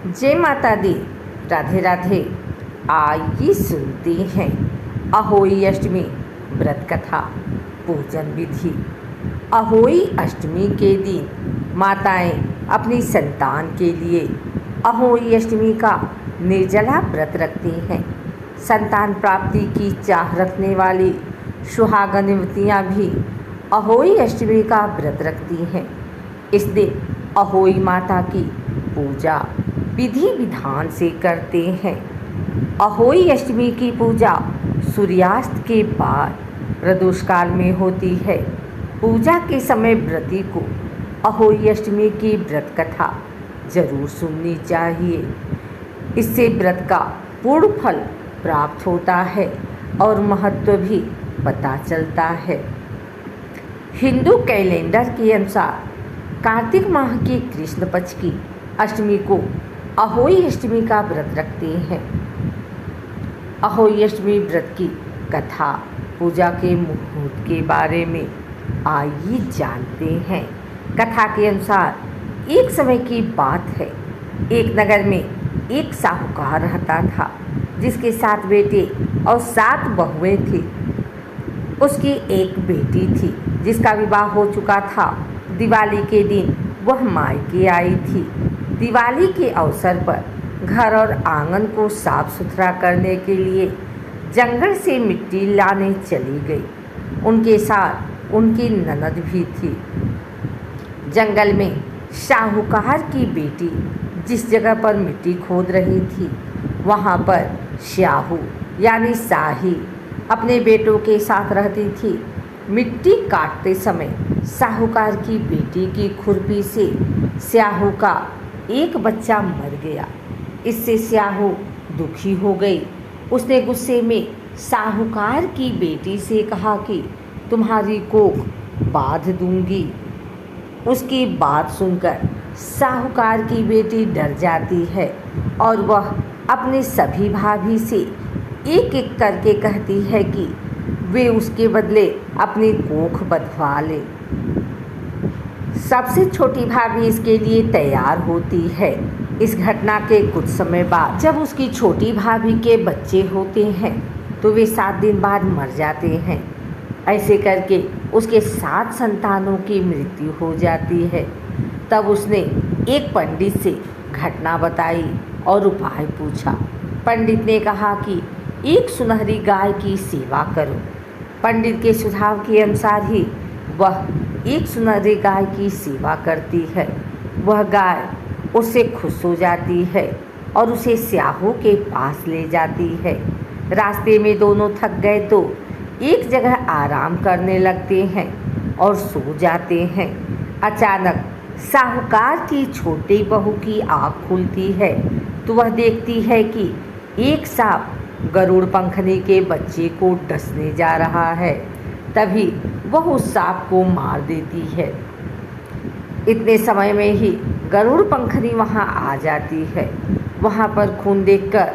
जय माता दी। राधे राधे। आइए सुनते हैं अहोई अष्टमी व्रत कथा पूजन विधि। अहोई अष्टमी के दिन माताएं अपनी संतान के लिए अहोई अष्टमी का निर्जला व्रत रखती हैं। संतान प्राप्ति की चाह रखने वाली सुहागनवतियाँ भी अहोई अष्टमी का व्रत रखती हैं। इस दिन अहोई माता की पूजा विधि विधान से करते हैं। अहोई अष्टमी की पूजा सूर्यास्त के बाद प्रदोष काल में होती है। पूजा के समय व्रती को अहोई अष्टमी की व्रत कथा जरूर सुननी चाहिए। इससे व्रत का पूर्ण फल प्राप्त होता है और महत्व भी पता चलता है। हिंदू कैलेंडर के अनुसार कार्तिक माह की कृष्ण पक्ष की अष्टमी को अहोई अष्टमी का व्रत रखते हैं। अहोई अष्टमी व्रत की कथा पूजा के मुहूर्त के बारे में आइए जानते हैं। कथा के अनुसार एक समय की बात है। एक नगर में एक साहूकार रहता था जिसके 7 बेटे और 7 बहुएं थी। उसकी एक बेटी थी जिसका विवाह हो चुका था। दिवाली के दिन वह मायके आई थी। दिवाली के अवसर पर घर और आंगन को साफ सुथरा करने के लिए जंगल से मिट्टी लाने चली गई। उनके साथ उनकी ननद भी थी। जंगल में साहूकार की बेटी जिस जगह पर मिट्टी खोद रही थी वहाँ पर स्याहू यानी साही अपने बेटों के साथ रहती थी। मिट्टी काटते समय साहूकार की बेटी की खुरपी से स्याहू का एक बच्चा मर गया। इससे स्याहू दुखी हो गई। उसने गुस्से में साहूकार की बेटी से कहा कि तुम्हारी कोख बांध दूंगी। उसकी बात सुनकर साहूकार की बेटी डर जाती है और वह अपने सभी भाभी से एक एक करके कहती है कि वे उसके बदले अपनी कोख बंधवा ले। सबसे छोटी भाभी इसके लिए तैयार होती है। इस घटना के कुछ समय बाद जब उसकी छोटी भाभी के बच्चे होते हैं तो वे 7 दिन बाद मर जाते हैं। ऐसे करके उसके 7 संतानों की मृत्यु हो जाती है। तब उसने एक पंडित से घटना बताई और उपाय पूछा। पंडित ने कहा कि एक सुनहरी गाय की सेवा करो। पंडित के सुझाव के अनुसार ही वह एक सुनहरी गाय की सेवा करती है। वह गाय उससे खुश हो जाती है और उसे स्याहू के पास ले जाती है। रास्ते में दोनों थक गए तो एक जगह आराम करने लगते हैं और सो जाते हैं। अचानक साहूकार की छोटी बहू की आँख खुलती है तो वह देखती है कि एक सांप गरुड़ पंखनी के बच्चे को डसने जा रहा है। तभी वह उस सांप को मार देती है। इतने समय में ही गरुड़ पंखनी वहां आ जाती है। वहां पर खून देखकर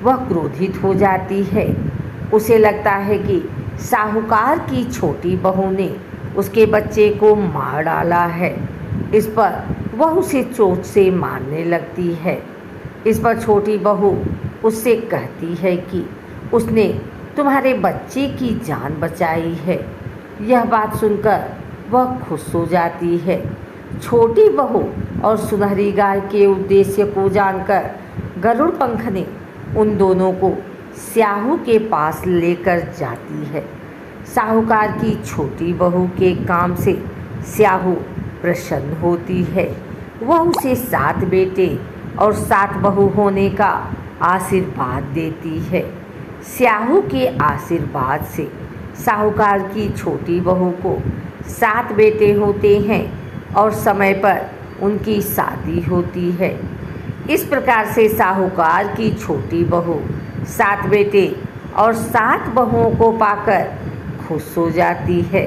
वह क्रोधित हो जाती है। उसे लगता है कि साहूकार की छोटी बहू ने उसके बच्चे को मार डाला है। इस पर वह उसे चोट से मारने लगती है। इस पर छोटी बहू उससे कहती है कि उसने तुम्हारे बच्चे की जान बचाई है। यह बात सुनकर वह खुश हो जाती है। छोटी बहू और सुनहरी गाय के उद्देश्य को जानकर गरुड़ पंखनी उन दोनों को स्याहू के पास लेकर जाती है। साहूकार की छोटी बहू के काम से स्याहू प्रसन्न होती है। वह उसे 7 बेटे और 7 बहू होने का आशीर्वाद देती है। स्याहू के आशीर्वाद से साहूकार की छोटी बहू को 7 बेटे होते हैं और समय पर उनकी शादी होती है। इस प्रकार से साहूकार की छोटी बहू 7 बेटे और 7 बहुओं को पाकर खुश हो जाती है।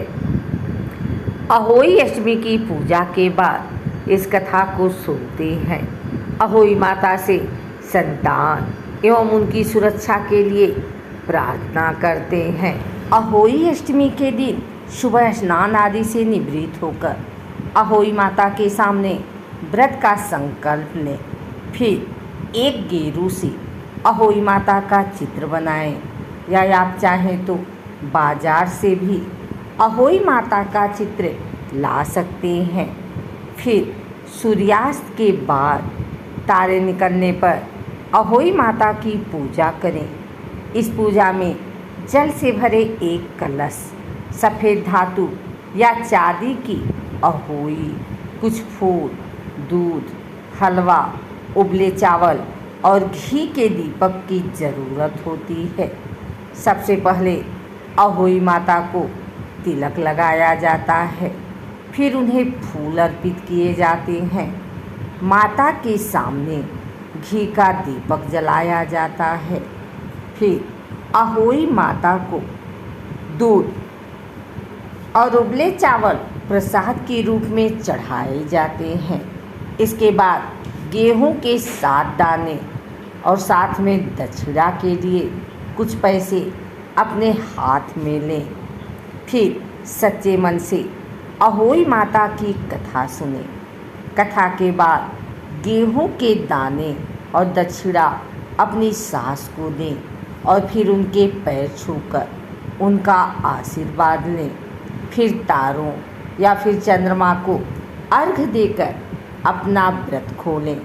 अहोई अष्टमी की पूजा के बाद इस कथा को सुनते हैं। अहोई माता से संतान एवं उनकी सुरक्षा के लिए प्रार्थना करते हैं। अहोई अष्टमी के दिन सुबह स्नान आदि से निवृत्त होकर अहोई माता के सामने व्रत का संकल्प लें। फिर एक गेरू से अहोई माता का चित्र बनाएं, या आप चाहें तो बाजार से भी अहोई माता का चित्र ला सकते हैं। फिर सूर्यास्त के बाद तारे निकलने पर अहोई माता की पूजा करें। इस पूजा में जल से भरे एक कलश, सफ़ेद धातु या चांदी की अहोई, कुछ फूल, दूध, हलवा, उबले चावल और घी के दीपक की ज़रूरत होती है। सबसे पहले अहोई माता को तिलक लगाया जाता है, फिर उन्हें फूल अर्पित किए जाते हैं। माता के सामने घी का दीपक जलाया जाता है। फिर अहोई माता को दूध और उबले चावल प्रसाद के रूप में चढ़ाए जाते हैं। इसके बाद गेहूं के 7 दाने और साथ में दक्षिणा के लिए कुछ पैसे अपने हाथ में लें। फिर सच्चे मन से अहोई माता की कथा सुने। कथा के बाद गेहूं के दाने और दक्षिणा अपनी सास को दें और फिर उनके पैर छूकर उनका आशीर्वाद लें। फिर तारों या फिर चंद्रमा को अर्घ्य देकर अपना व्रत खोलें।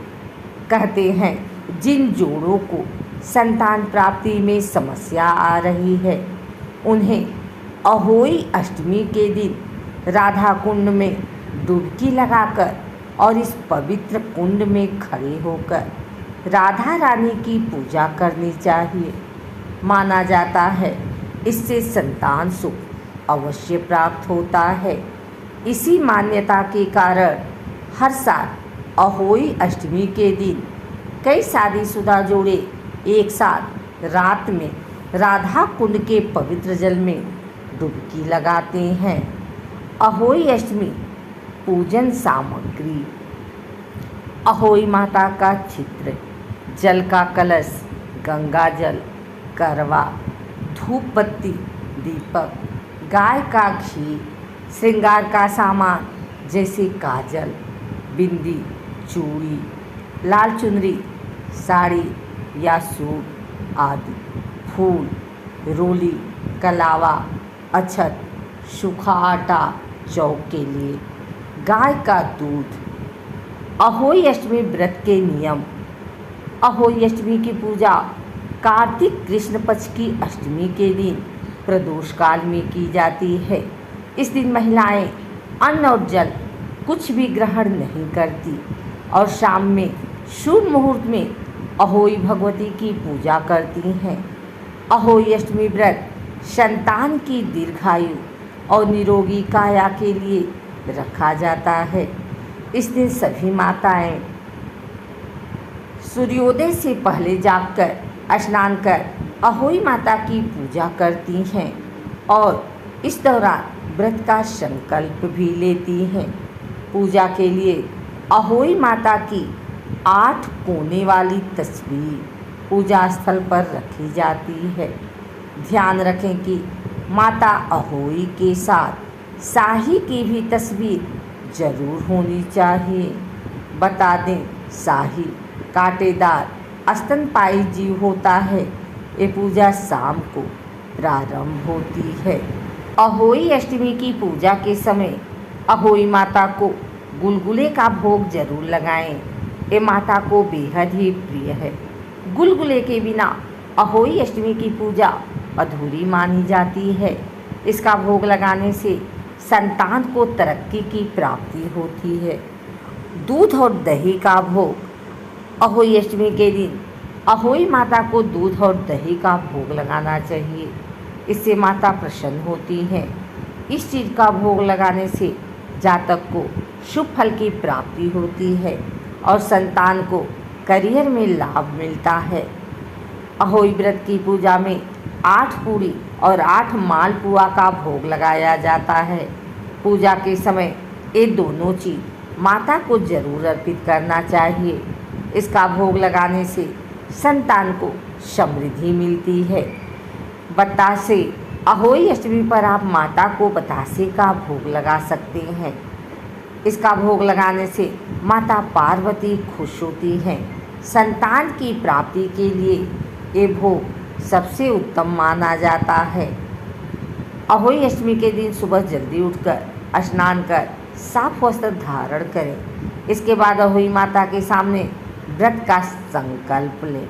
कहते हैं जिन जोड़ों को संतान प्राप्ति में समस्या आ रही है, उन्हें अहोई अष्टमी के दिन राधा कुंड में डुबकी लगाकर और इस पवित्र कुंड में खड़े होकर राधा रानी की पूजा करनी चाहिए। माना जाता है इससे संतान सुख अवश्य प्राप्त होता है। इसी मान्यता के कारण हर साल अहोई अष्टमी के दिन कई शादीशुदा जोड़े एक साथ रात में राधा कुंड के पवित्र जल में डुबकी लगाते हैं। अहोई अष्टमी पूजन सामग्री: अहोई माता का चित्र, जल का कलश, गंगा जल, करवा, धूप बत्ती, दीपक, गाय का घी, श्रृंगार का सामान जैसे काजल, बिंदी, चूड़ी, लाल चुनरी, साड़ी या सूट आदि, फूल, रोली, कलावा, अक्षत, सूखा आटा चौक के लिए, गाय का दूध। अहोई अष्टमी व्रत के नियम: अहोई अष्टमी की पूजा कार्तिक कृष्ण पक्ष की अष्टमी के दिन प्रदोष काल में की जाती है। इस दिन महिलाएं अन्न और जल कुछ भी ग्रहण नहीं करती और शाम में शुभ मुहूर्त में अहोई भगवती की पूजा करती हैं। अहोई अष्टमी व्रत संतान की दीर्घायु और निरोगी काया के लिए रखा जाता है। इस दिन सभी माताएं सूर्योदय से पहले जागकर स्नान कर अहोई माता की पूजा करती हैं और इस दौरान व्रत का संकल्प भी लेती हैं। पूजा के लिए अहोई माता की 8 कोने वाली तस्वीर पूजा स्थल पर रखी जाती है। ध्यान रखें कि माता अहोई के साथ शाही की भी तस्वीर जरूर होनी चाहिए। बता दें, शाही कांटेदार स्तनपायी जीव होता है। ये पूजा शाम को प्रारंभ होती है। अहोई अष्टमी की पूजा के समय अहोई माता को गुलगुले का भोग जरूर लगाएं। ये माता को बेहद ही प्रिय है। गुलगुले के बिना अहोई अष्टमी की पूजा अधूरी मानी जाती है। इसका भोग लगाने से संतान को तरक्की की प्राप्ति होती है। दूध और दही का भोग: अहोई अष्टमी के दिन अहोई माता को दूध और दही का भोग लगाना चाहिए। इससे माता प्रसन्न होती हैं। इस चीज़ का भोग लगाने से जातक को शुभ फल की प्राप्ति होती है और संतान को करियर में लाभ मिलता है। अहोई व्रत की पूजा में 8 पूरी और 8 मालपुआ का भोग लगाया जाता है। पूजा के समय ये दोनों चीज़ माता को जरूर अर्पित करना चाहिए। इसका भोग लगाने से संतान को समृद्धि मिलती है। बतासे: अहोई अष्टमी पर आप माता को बतासे का भोग लगा सकते हैं। इसका भोग लगाने से माता पार्वती खुश होती हैं संतान की प्राप्ति के लिए ये भोग सबसे उत्तम माना जाता है। अहोई अष्टमी के दिन सुबह जल्दी उठकर स्नान कर साफ वस्त्र धारण करें। इसके बाद अहोई माता के सामने व्रत का संकल्प लें।